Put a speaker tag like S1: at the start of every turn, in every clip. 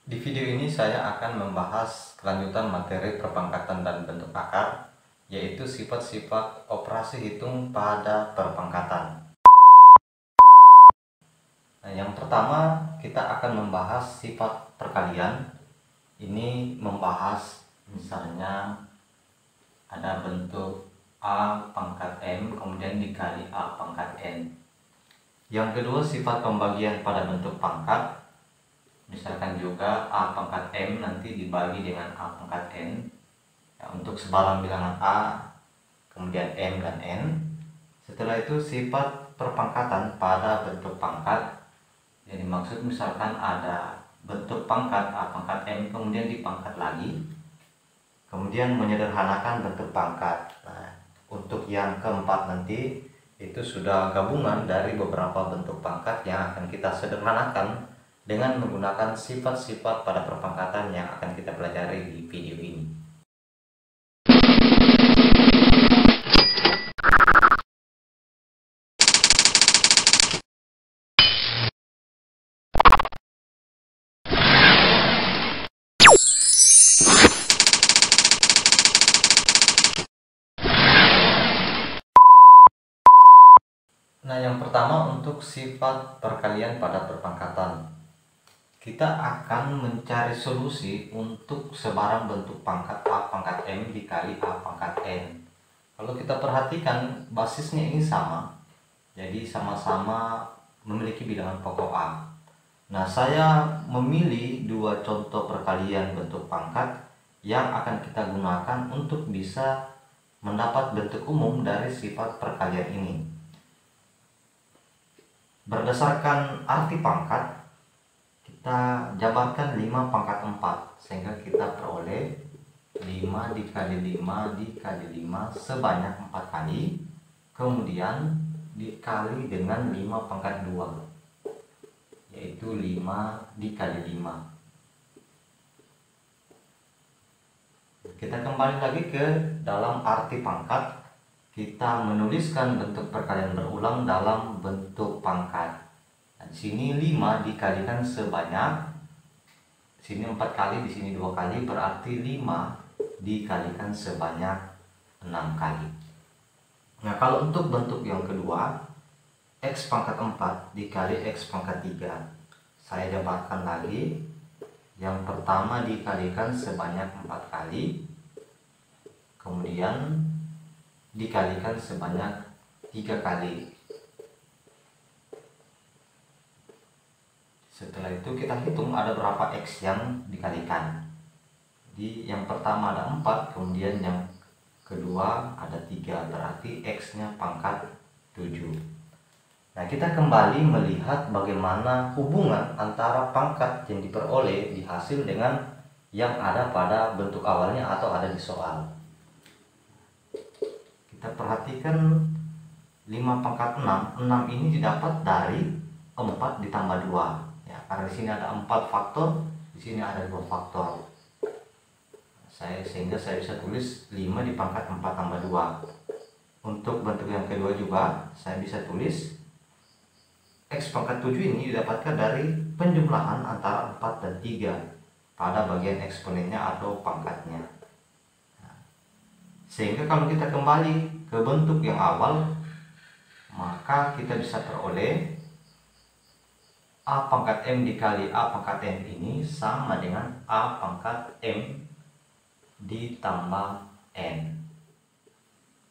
S1: Di video ini saya akan membahas kelanjutan materi perpangkatan dan bentuk akar, yaitu sifat-sifat operasi hitung pada perpangkatan. Nah, yang pertama kita akan membahas sifat perkalian. Ini membahas misalnya ada bentuk A pangkat M kemudian dikali A pangkat N. Yang kedua sifat pembagian pada bentuk pangkat. Misalkan juga A pangkat M nanti dibagi dengan A pangkat N ya, untuk sebarang bilangan A, kemudian M dan N. Setelah itu sifat perpangkatan pada bentuk pangkat. Jadi maksud misalkan ada bentuk pangkat A pangkat M kemudian dipangkat lagi, kemudian menyederhanakan bentuk pangkat. Nah, untuk yang keempat nanti itu sudah gabungan dari beberapa bentuk pangkat yang akan kita sederhanakan dengan menggunakan sifat-sifat pada perpangkatan yang akan kita pelajari di video ini. Nah, yang pertama untuk sifat perkalian pada perpangkatan. Kita akan mencari solusi untuk sebarang bentuk pangkat A pangkat M dikali A pangkat N. Kalau kita perhatikan basisnya ini sama, jadi sama-sama memiliki bilangan pokok A. Nah, saya memilih dua contoh perkalian bentuk pangkat yang akan kita gunakan untuk bisa mendapat bentuk umum dari sifat perkalian ini. Berdasarkan arti pangkat, kita jabarkan 5 pangkat 4 sehingga kita peroleh 5 dikali 5 dikali 5 sebanyak 4 kali, kemudian dikali dengan 5 pangkat 2 yaitu 5 dikali 5. Kita kembali lagi ke dalam arti pangkat, kita menuliskan bentuk perkalian berulang dalam bentuk pangkat. Di sini 5 dikalikan sebanyak, di sini 4 kali, di sini 2 kali, berarti 5 dikalikan sebanyak 6 kali. Nah, kalau untuk bentuk yang kedua, X pangkat 4 dikali X pangkat 3. Saya jabarkan lagi. Yang pertama dikalikan sebanyak 4 kali, kemudian dikalikan sebanyak 3 kali. Setelah itu kita hitung ada berapa X yang dikalikan. Di yang pertama ada 4, kemudian yang kedua ada 3, berarti X nya pangkat 7. Nah, kita kembali melihat bagaimana hubungan antara pangkat yang diperoleh di hasil dengan yang ada pada bentuk awalnya atau ada di soal. Kita perhatikan 5 pangkat 6, 6 ini didapat dari 4 ditambah 2. Karena di sini ada 4 faktor, di sini ada 2 faktor. Sehingga saya bisa tulis 5 dipangkat 4 tambah 2. Untuk bentuk yang kedua juga saya bisa tulis X pangkat 7 ini didapatkan dari penjumlahan antara 4 dan 3 pada bagian eksponennya atau pangkatnya. Sehingga kalau kita kembali ke bentuk yang awal, maka kita bisa peroleh A pangkat M dikali A pangkat N ini sama dengan A pangkat M ditambah N.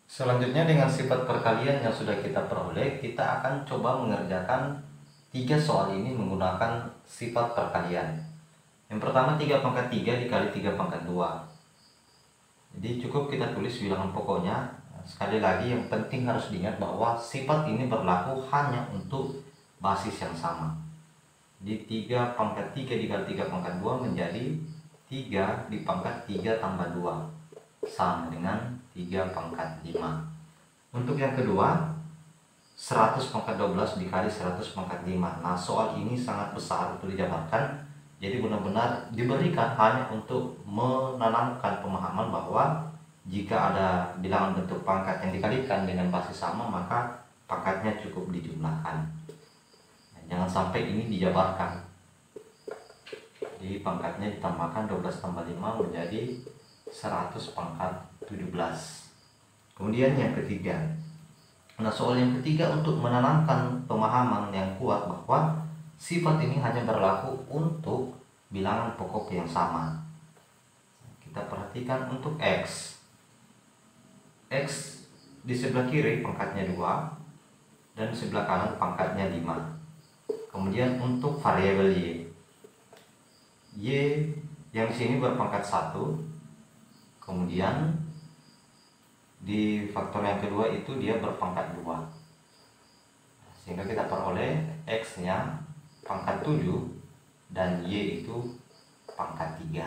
S1: Selanjutnya dengan sifat perkalian yang sudah kita peroleh, kita akan coba mengerjakan 3 soal ini menggunakan sifat perkalian. Yang pertama 3 pangkat 3 dikali 3 pangkat 2. Jadi cukup kita tulis bilangan pokoknya. Sekali lagi yang penting harus diingat bahwa sifat ini berlaku hanya untuk basis yang sama. Di 3 pangkat 3 dikali 3 pangkat 2 menjadi 3 dipangkat 3 tambah 2 sama dengan 3 pangkat 5. Untuk yang kedua 100 pangkat 12 dikali 100 pangkat 5. Nah, soal ini sangat besar untuk dijabarkan, jadi benar-benar diberikan hanya untuk menanamkan pemahaman bahwa jika ada bilangan bentuk pangkat yang dikalikan dengan basis sama, maka pangkatnya cukup dijumlahkan. Jangan sampai ini dijabarkan. Jadi pangkatnya ditambahkan 12 tambah 5 menjadi 100 pangkat 17. Kemudian yang ketiga. Nah, soal yang ketiga untuk menanamkan pemahaman yang kuat bahwa sifat ini hanya berlaku untuk bilangan pokok yang sama. Kita perhatikan untuk X. X di sebelah kiri pangkatnya 2 dan di sebelah kanan pangkatnya 5. Kemudian untuk variabel Y yang sini berpangkat 1. Kemudian di faktor yang kedua itu dia berpangkat 2, sehingga kita peroleh X nya pangkat 7 dan Y itu pangkat 3.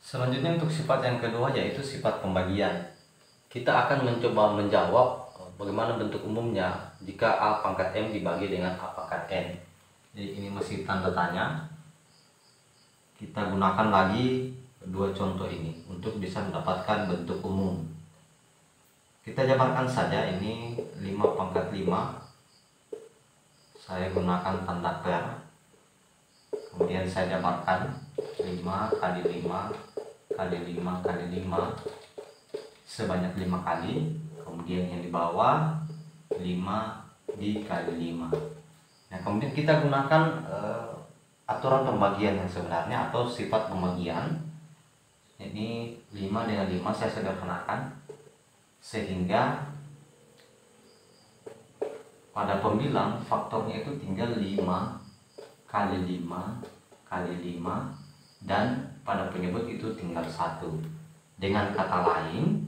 S1: Selanjutnya untuk sifat yang kedua yaitu sifat pembagian. Kita akan mencoba menjawab bagaimana bentuk umumnya jika A pangkat M dibagi dengan A pangkat N. Jadi ini masih tanda tanya. Kita gunakan lagi dua contoh ini untuk bisa mendapatkan bentuk umum. Kita jabarkan saja ini 5 pangkat 5. Saya gunakan tanda per. Kemudian saya jabarkan 5 kali 5 kali 5 kali 5 sebanyak 5 kali. Kemudian yang di bawah 5 dikali 5. Nah, kemudian kita gunakan aturan pembagian yang sebenarnya atau sifat pembagian. Ini 5 dengan 5 saya sederhanakan sehingga pada pembilang faktornya itu tinggal 5 kali 5 kali 5 dan pada penyebut itu tinggal 1. Dengan kata lain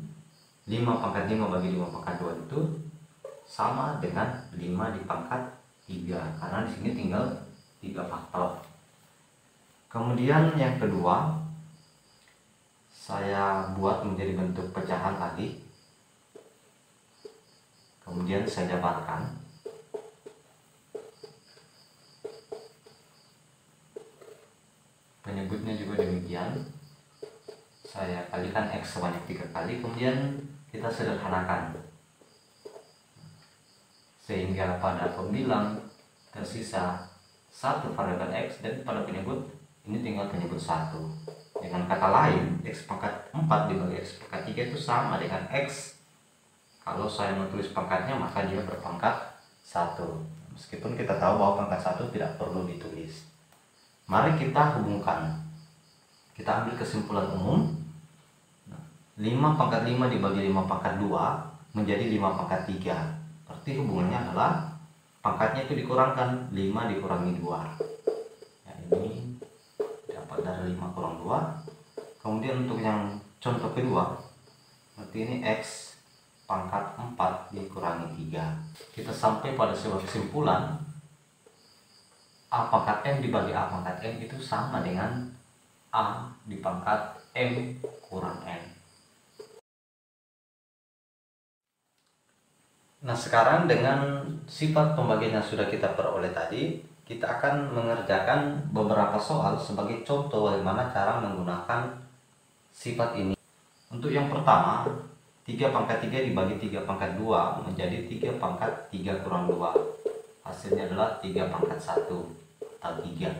S1: 5 pangkat 5 bagi 5 pangkat 2 itu sama dengan 5 di pangkat 3 karena di sini tinggal 3 faktor. Kemudian yang kedua saya buat menjadi bentuk pecahan lagi. Kemudian saya jabarkan. Penyebutnya juga demikian. Saya kalikan X sebanyak 3 kali. Kemudian kita sederhanakan. Sehingga pada pembilang tersisa 1 variabel X dan pada penyebut ini tinggal penyebut 1. Dengan kata lain, X pangkat 4 dibagi X pangkat 3 itu sama dengan X. Kalau saya menulis pangkatnya maka dia berpangkat 1. Meskipun kita tahu bahwa pangkat 1 tidak perlu ditulis. Mari kita hubungkan. Kita ambil kesimpulan umum. 5 pangkat 5 dibagi 5 pangkat 2 menjadi 5 pangkat 3. Berarti hubungannya adalah pangkatnya itu dikurangkan 5 dikurangi 2. Nah, ini dapat dari 5 kurang 2. Kemudian untuk yang contoh kedua, berarti ini X pangkat 4 dikurangi 3. Kita sampai pada sebuah kesimpulan A pangkat M dibagi A pangkat N itu sama dengan A di pangkat M kurang N. Nah, sekarang dengan sifat pembagian yang sudah kita peroleh tadi, kita akan mengerjakan beberapa soal sebagai contoh bagaimana cara menggunakan sifat ini. Untuk yang pertama, 3 pangkat 3 dibagi 3 pangkat 2 menjadi 3 pangkat 3 kurang 2. Hasilnya adalah 3 pangkat 1 atau 3.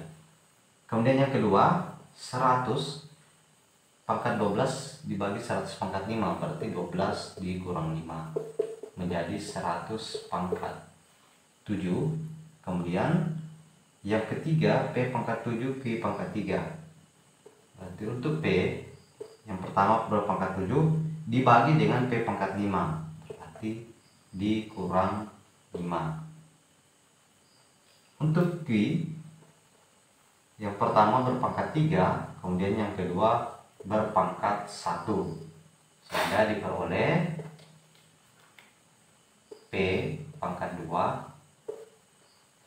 S1: Kemudian yang kedua, 100 pangkat 12 dibagi 100 pangkat 5 berarti 12 dikurang 5 menjadi 100 pangkat 7. Kemudian yang ketiga, P pangkat 7 Q pangkat 3. Berarti untuk P yang pertama berpangkat 7 dibagi dengan P pangkat 5 berarti dikurang 5. Untuk Q yang pertama berpangkat 3, kemudian yang kedua berpangkat 1, sehingga diperoleh P pangkat 2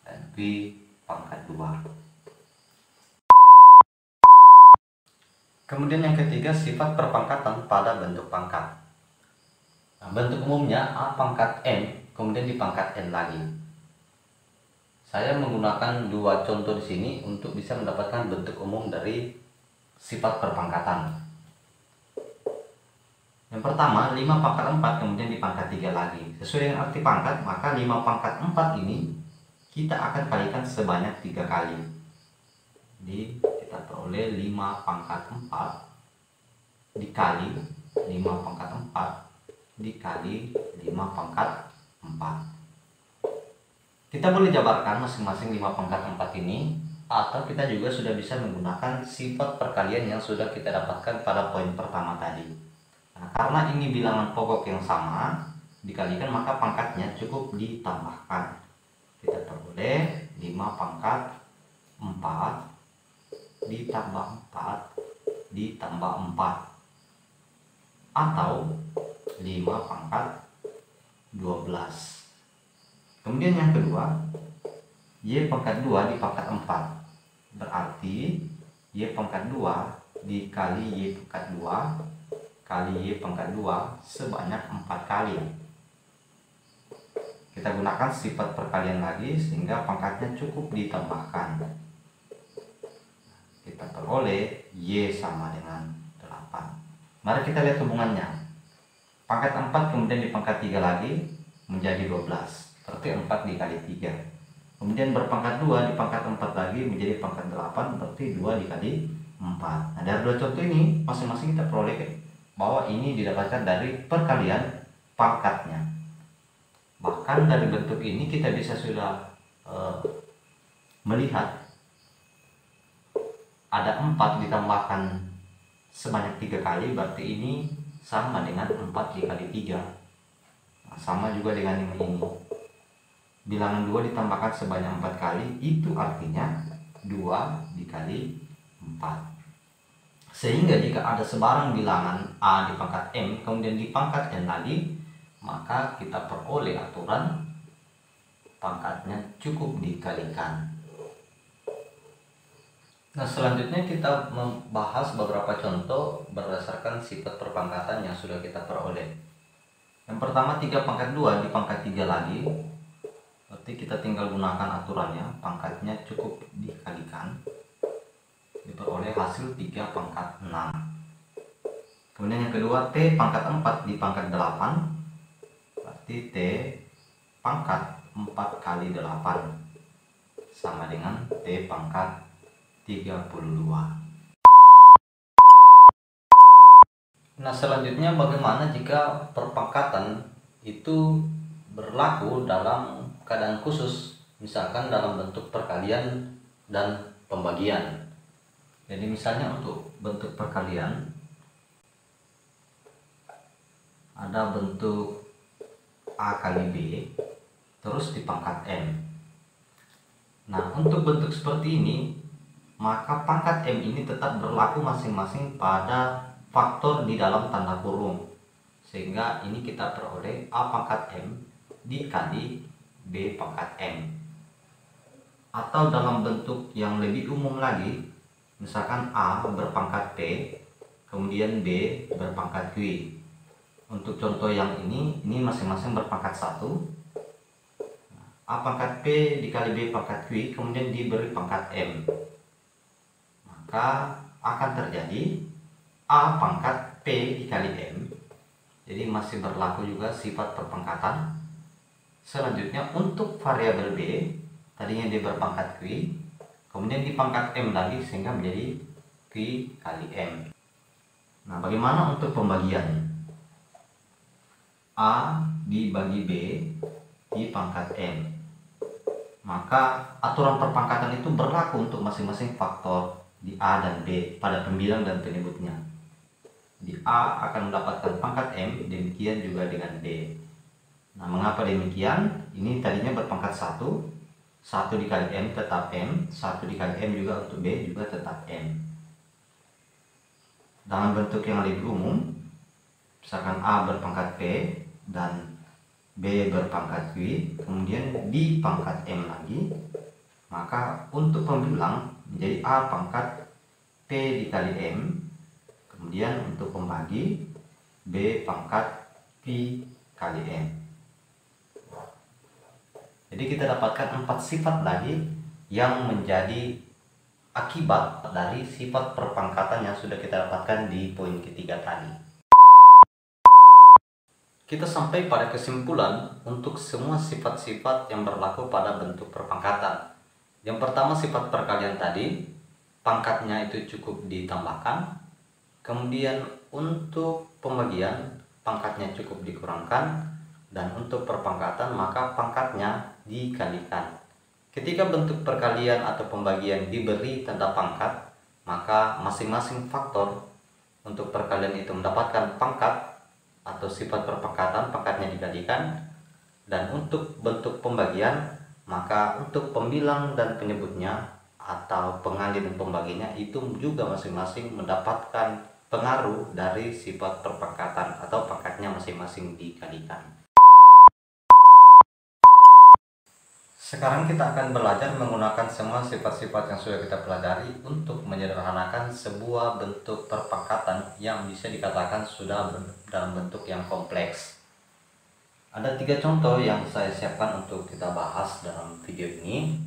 S1: dan Q pangkat 2. Kemudian yang ketiga, sifat perpangkatan pada bentuk pangkat. Nah, bentuk umumnya A pangkat M, kemudian dipangkat N lagi. Saya menggunakan dua contoh di sini untuk bisa mendapatkan bentuk umum dari sifat perpangkatan. Yang pertama, 5 pangkat 4 kemudian dipangkat 3 lagi. Sesuai dengan arti pangkat, maka 5 pangkat 4 ini kita akan kalikan sebanyak 3 kali. Jadi kita peroleh 5 pangkat 4 dikali 5 pangkat 4 dikali 5 pangkat 4. Kita boleh jabarkan masing-masing 5 pangkat 4 ini, atau kita juga sudah bisa menggunakan sifat perkalian yang sudah kita dapatkan pada poin pertama tadi. Nah, karena ini bilangan pokok yang sama dikalikan, maka pangkatnya cukup ditambahkan. Kita peroleh 5 pangkat 4 ditambah 4 ditambah 4, atau 5 pangkat 12. Kemudian yang kedua, Y pangkat 2 di pangkat 4. Berarti Y pangkat 2 dikali Y pangkat 2 kali Y pangkat 2 sebanyak 4 kali. Kita gunakan sifat perkalian lagi sehingga pangkatnya cukup ditambahkan. Kita peroleh Y sama dengan 8. Mari kita lihat hubungannya. Pangkat 4 kemudian di pangkat 3 lagi menjadi 12. Berarti 4 dikali 3. Kemudian berpangkat 2 di pangkat 4 lagi menjadi pangkat 8. Berarti 2 dikali 4. Nah, dari dua contoh ini masing-masing kita peroleh bahwa ini didapatkan dari perkalian pangkatnya. Bahkan dari bentuk ini kita bisa sudah melihat ada 4 ditambahkan sebanyak 3 kali, berarti ini sama dengan 4 dikali 3. Nah, sama juga dengan ini. Bilangan 2 ditambahkan sebanyak 4 kali, itu artinya 2 dikali 4. Sehingga jika ada sebarang bilangan A di pangkat M, kemudian di pangkat N lagi, maka kita peroleh aturan pangkatnya cukup dikalikan. Nah, selanjutnya kita membahas beberapa contoh berdasarkan sifat perpangkatan yang sudah kita peroleh. Yang pertama, 3 pangkat 2 di pangkat 3 lagi. Berarti kita tinggal gunakan aturannya, pangkatnya cukup dikalikan. Diperoleh hasil 3 pangkat 6. Kemudian yang kedua, T pangkat 4 di pangkat 8. Berarti T pangkat 4 kali 8 sama dengan T pangkat 32. Nah, selanjutnya bagaimana jika perpangkatan itu berlaku dalam keadaan khusus, misalkan dalam bentuk perkalian dan pembagian. Jadi misalnya untuk bentuk perkalian ada bentuk A kali B terus di pangkat M. Nah, untuk bentuk seperti ini, maka pangkat M ini tetap berlaku masing-masing pada faktor di dalam tanda kurung. Sehingga ini kita peroleh A pangkat M dikali B pangkat M. Atau dalam bentuk yang lebih umum lagi, misalkan A berpangkat P, kemudian B berpangkat Q. Untuk contoh yang ini masing-masing berpangkat 1. A pangkat P dikali B pangkat Q, kemudian diberi pangkat M. Maka akan terjadi A pangkat P dikali M. Jadi masih berlaku juga sifat perpangkatan. Selanjutnya untuk variabel B, tadinya dia berpangkat Q, kemudian dipangkat M lagi sehingga menjadi Q kali M. Nah, bagaimana untuk pembagian? A dibagi B di pangkat M. Maka aturan perpangkatan itu berlaku untuk masing-masing faktor di A dan B pada pembilang dan penyebutnya. Di A akan mendapatkan pangkat M, demikian juga dengan B. Nah, mengapa demikian? Ini tadinya berpangkat 1 dikali M tetap M, 1 dikali M juga untuk B juga tetap M. Dalam bentuk yang lebih umum, misalkan A berpangkat P dan B berpangkat Q, kemudian di pangkat M lagi, maka untuk pembilang menjadi A pangkat P dikali M, kemudian untuk pembagi B pangkat Q kali M. Jadi kita dapatkan 4 sifat lagi yang menjadi akibat dari sifat perpangkatan yang sudah kita dapatkan di poin ketiga tadi. Kita sampai pada kesimpulan untuk semua sifat-sifat yang berlaku pada bentuk perpangkatan. Yang pertama, sifat perkalian tadi, pangkatnya itu cukup ditambahkan. Kemudian untuk pembagian pangkatnya cukup dikurangkan, dan untuk perpangkatan maka pangkatnya dikalikan. Ketika bentuk perkalian atau pembagian diberi tanda pangkat, maka masing-masing faktor untuk perkalian itu mendapatkan pangkat atau sifat perpangkatan, pangkatnya dikalikan. Dan untuk bentuk pembagian, maka untuk pembilang dan penyebutnya atau pengalih dan pembaginya itu juga masing-masing mendapatkan pengaruh dari sifat perpangkatan atau pangkatnya masing-masing dikalikan. Sekarang kita akan belajar menggunakan semua sifat-sifat yang sudah kita pelajari untuk menyederhanakan sebuah bentuk perpangkatan yang bisa dikatakan sudah dalam bentuk yang kompleks. Ada 3 contoh yang saya siapkan untuk kita bahas dalam video ini.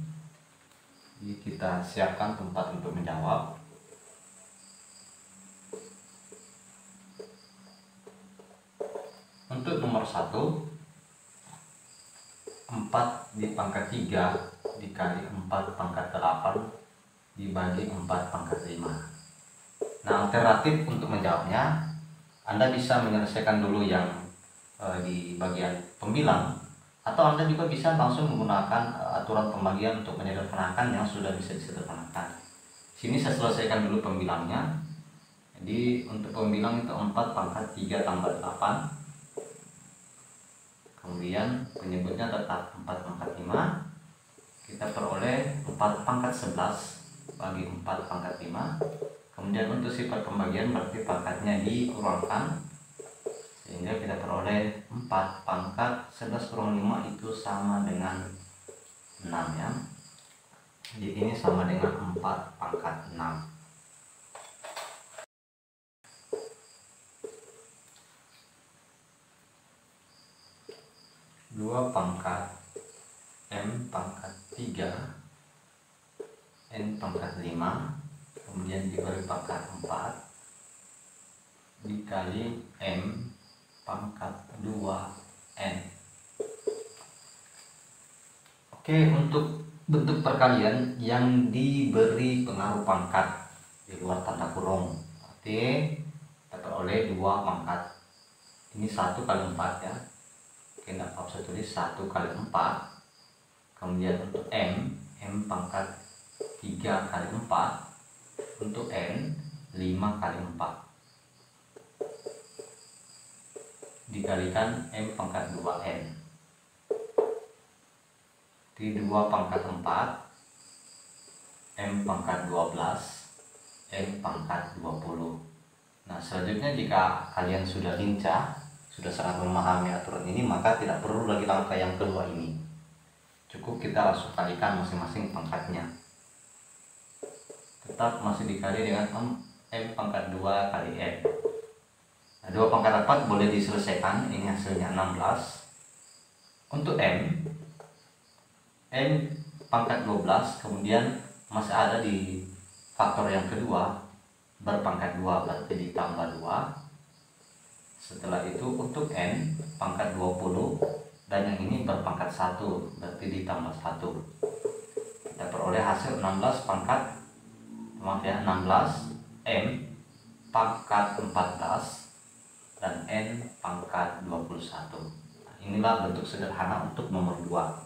S1: Jadi kita siapkan tempat untuk menjawab. Untuk nomor 1, 4 di pangkat 3 dikali 4 pangkat 8 dibagi 4 pangkat 5. Nah, alternatif untuk menjawabnya, Anda bisa menyelesaikan dulu yang di bagian pembilang, atau Anda juga bisa langsung menggunakan aturan pembagian untuk menyederhanakan yang sudah bisa disederhanakan. Sini saya selesaikan dulu pembilangnya. Jadi untuk pembilang itu 4 pangkat 3 tambah 8. Kemudian penyebutnya tetap 4 pangkat 5. Kita peroleh 4 pangkat 11 bagi 4 pangkat 5. Kemudian untuk sifat pembagian berarti pangkatnya dikurangkan, sehingga kita peroleh 4 pangkat 11 kurang 5 itu sama dengan 6 ya. Jadi ini sama dengan 4 pangkat 6. Dua pangkat M pangkat 3 N pangkat 5 kemudian diberi pangkat 4 dikali M pangkat 2N. Oke, untuk bentuk perkalian yang diberi pengaruh pangkat di luar tanda kurung, berarti kita peroleh 2 pangkat. Ini 1 kali 4 ya. Oke, tidak usah tulis 1 kali 4. Kemudian untuk M pangkat 3 kali 4. Untuk N 5 kali 4 dikalikan M pangkat 2N. Di 2 pangkat 4 M pangkat 12 N pangkat 20. Nah, selanjutnya jika kalian sudah lincah, sudah sangat memahami aturan ini, maka tidak perlu lagi langkah yang kedua ini. Cukup kita langsung kalikan masing-masing pangkatnya. Tetap masih dikali dengan M pangkat 2 kali N. Nah, 2 pangkat 4 boleh diselesaikan, ini hasilnya 16. Untuk M pangkat 12, kemudian masih ada di faktor yang kedua berpangkat 2, berarti ditambah 2. Setelah itu untuk N pangkat 20 dan yang ini berpangkat 1, berarti ditambah 1. Kita peroleh hasil 16 pangkat 16 M pangkat 14 dan N pangkat 21. Nah, inilah bentuk sederhana untuk nomor 2.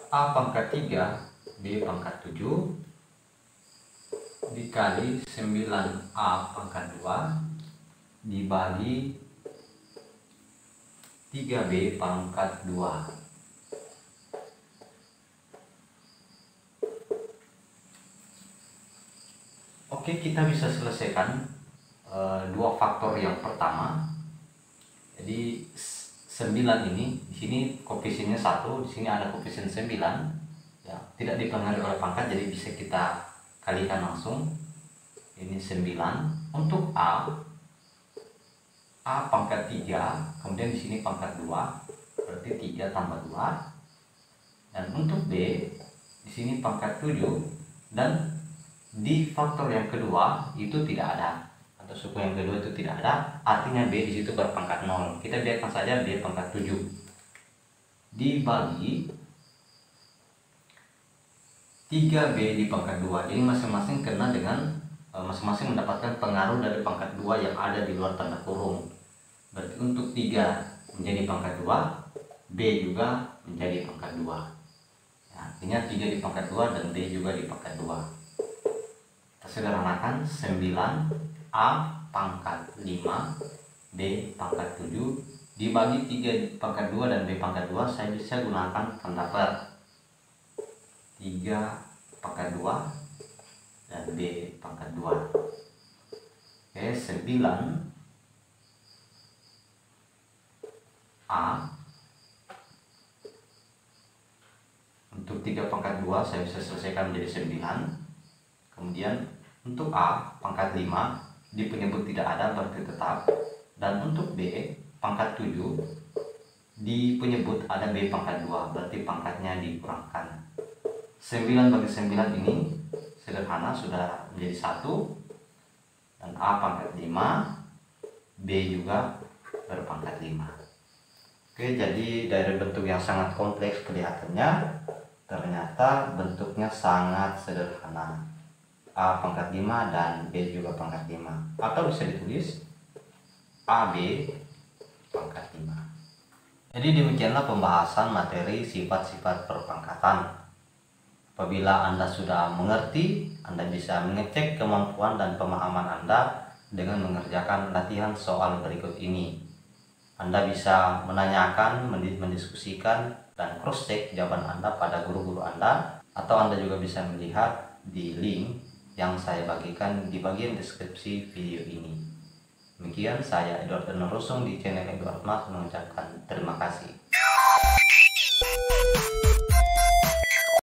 S1: A pangkat 3 B pangkat 7 dikali 9A pangkat 2 dibagi 3B pangkat 2. Oke, kita bisa selesaikan 2 faktor yang pertama. Jadi 9 ini di sini koefisiennya 1, di sini ada koefisien 9 ya, tidak dipengaruhi oleh pangkat, jadi bisa kita kalikan langsung. Ini 9. Untuk A pangkat 3, kemudian di sini pangkat 2, berarti 3 tambah 2. Dan untuk B di sini pangkat 7, Dan di faktor yang kedua itu tidak ada, atau suku yang kedua itu tidak ada, artinya B di situ berpangkat 0. Kita biarkan saja B pangkat 7 dibagi 3B di pangkat 2. Ini masing-masing kena dengan masing-masing mendapatkan pengaruh dari pangkat 2 yang ada di luar tanda kurung. Berarti untuk 3 menjadi pangkat 2, B juga menjadi pangkat 2. Ya, artinya 3 di pangkat 2 dan B juga di pangkat 2. Kita sederhanakan 9A pangkat 5 B pangkat 7 dibagi 3 di pangkat 2 dan B pangkat 2. Saya bisa gunakan tanda per 3 pangkat 2 dan B pangkat 2. Oke, 9A untuk 3 pangkat 2 saya bisa selesaikan menjadi 9. Kemudian untuk A pangkat 5 di penyebut tidak ada berarti tetap, dan untuk B pangkat 7 di penyebut ada B pangkat 2 berarti pangkatnya dikurangkan. 9 bagi 9 ini sederhana, sudah menjadi 1, dan A pangkat 5, B juga berpangkat 5. Oke, jadi dari bentuk yang sangat kompleks kelihatannya, ternyata bentuknya sangat sederhana. A pangkat 5 dan B juga pangkat 5, atau bisa ditulis AB pangkat 5. Jadi demikianlah pembahasan materi sifat-sifat perpangkatan. Apabila Anda sudah mengerti, Anda bisa mengecek kemampuan dan pemahaman Anda dengan mengerjakan latihan soal berikut ini. Anda bisa menanyakan, mendiskusikan, dan cross-check jawaban Anda pada guru-guru Anda, atau Anda juga bisa melihat di link yang saya bagikan di bagian deskripsi video ini. Demikian, saya Edward Rusung di channel Edward Mas mengucapkan terima kasih.